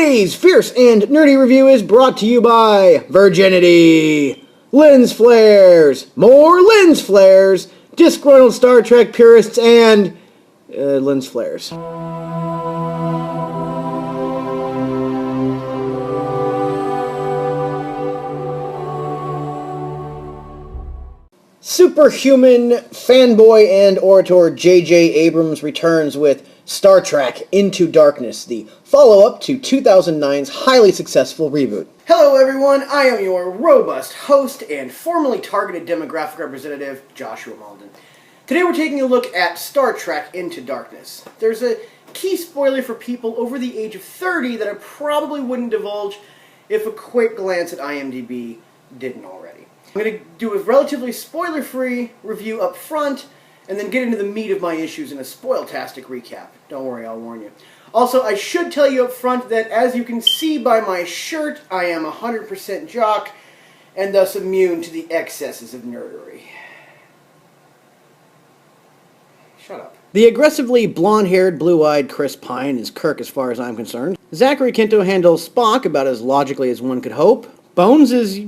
Today's Fierce and Nerdy review is brought to you by Virginity, lens flares, more lens flares, disgruntled Star Trek purists, and lens flares. Superhuman fanboy and orator J.J. Abrams returns with Star Trek Into Darkness, the follow-up to 2009's highly successful reboot. Hello everyone, I am your robust host and formerly targeted demographic representative, Joshua Malden. Today we're taking a look at Star Trek Into Darkness. There's a key spoiler for people over the age of 30 that I probably wouldn't divulge if a quick glance at IMDb didn't already. I'm going to do a relatively spoiler-free review up front, and then get into the meat of my issues in a spoil-tastic recap. Don't worry, I'll warn you. Also, I should tell you up front that, as you can see by my shirt, I am 100% jock, and thus immune to the excesses of nerdery. Shut up. The aggressively blonde-haired, blue-eyed Chris Pine is Kirk as far as I'm concerned. Zachary Quinto handles Spock about as logically as one could hope. Bones is,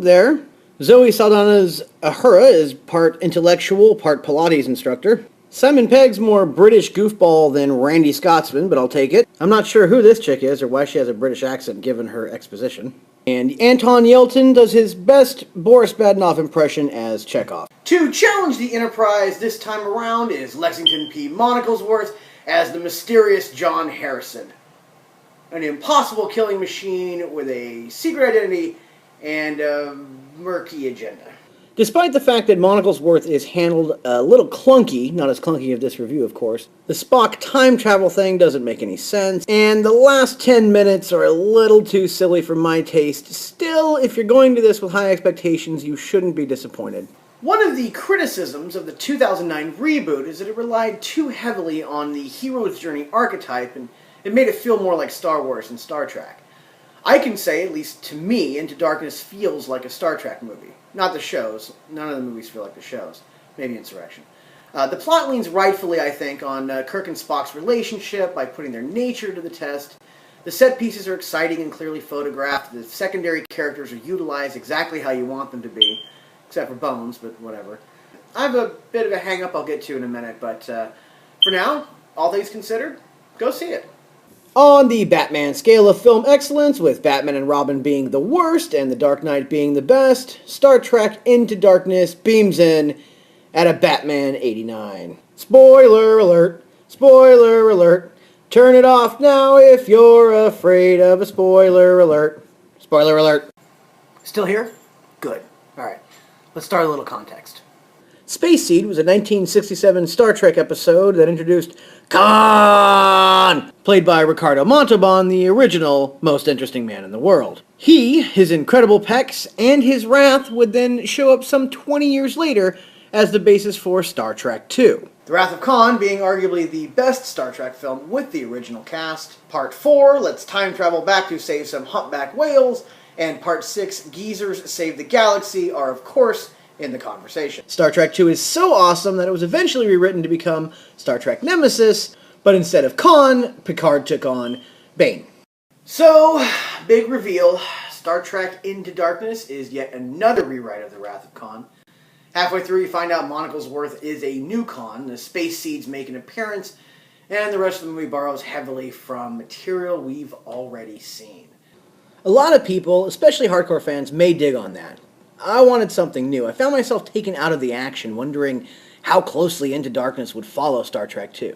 there. Zoe Saldana's Uhura is part intellectual, part Pilates instructor. Simon Pegg's more British goofball than Randy Scotsman, but I'll take it. I'm not sure who this chick is or why she has a British accent given her exposition. And Anton Yelton does his best Boris Badenov impression as Chekhov. To challenge the Enterprise this time around is Lexington P. Monoclesworth as the mysterious John Harrison. An impossible killing machine with a secret identity and a murky agenda. Despite the fact that Monoclesworth is handled a little clunky, not as clunky as this review of course, the Spock time travel thing doesn't make any sense, and the last 10 minutes are a little too silly for my taste. Still, if you're going to this with high expectations, you shouldn't be disappointed. One of the criticisms of the 2009 reboot is that it relied too heavily on the hero's journey archetype, and it made it feel more like Star Wars than Star Trek. I can say, at least to me, Into Darkness feels like a Star Trek movie. Not the shows. None of the movies feel like the shows. Maybe Insurrection. The plot leans rightfully, I think, on Kirk and Spock's relationship by putting their nature to the test. The set pieces are exciting and clearly photographed. The secondary characters are utilized exactly how you want them to be. Except for Bones, but whatever. I have a bit of a hang-up I'll get to in a minute, but for now, all things considered, go see it. On the Batman scale of film excellence, with Batman and Robin being the worst and The Dark Knight being the best, Star Trek Into Darkness beams in at a Batman 89. Spoiler alert! Spoiler alert! Turn it off now if you're afraid of a spoiler alert. Spoiler alert. Still here? Good. Alright, let's start a little context. Space Seed was a 1967 Star Trek episode that introduced Khan, played by Ricardo Montalban, the original most interesting man in the world. He, his incredible pecs, and his wrath would then show up some 20 years later as the basis for Star Trek II. The Wrath of Khan being arguably the best Star Trek film with the original cast. Part 4, let's time travel back to save some humpback whales, and Part 6, Geezers Save the Galaxy, are of course in the conversation. Star Trek II is so awesome that it was eventually rewritten to become Star Trek Nemesis, but instead of Khan, Picard took on Bane. So, big reveal, Star Trek Into Darkness is yet another rewrite of The Wrath of Khan. Halfway through you find out Monoclesworth is a new Khan, the Space Seeds make an appearance, and the rest of the movie borrows heavily from material we've already seen. A lot of people, especially hardcore fans, may dig on that. I wanted something new. I found myself taken out of the action, wondering how closely Into Darkness would follow Star Trek II.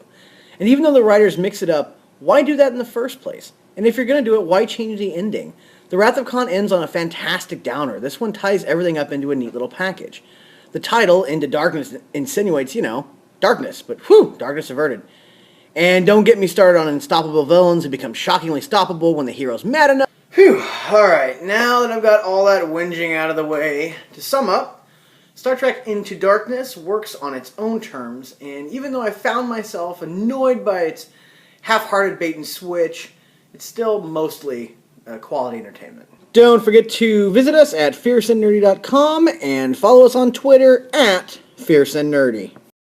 And even though the writers mix it up, why do that in the first place? And if you're going to do it, why change the ending? The Wrath of Khan ends on a fantastic downer. This one ties everything up into a neat little package. The title, Into Darkness, insinuates, darkness, but whew, darkness averted. And don't get me started on unstoppable villains who become shockingly stoppable when the hero's mad enough. Phew, alright, now that I've got all that whinging out of the way, to sum up, Star Trek Into Darkness works on its own terms, and even though I found myself annoyed by its half-hearted bait and switch, it's still mostly quality entertainment. Don't forget to visit us at fierceandnerdy.com and follow us on Twitter at fierceandnerdy.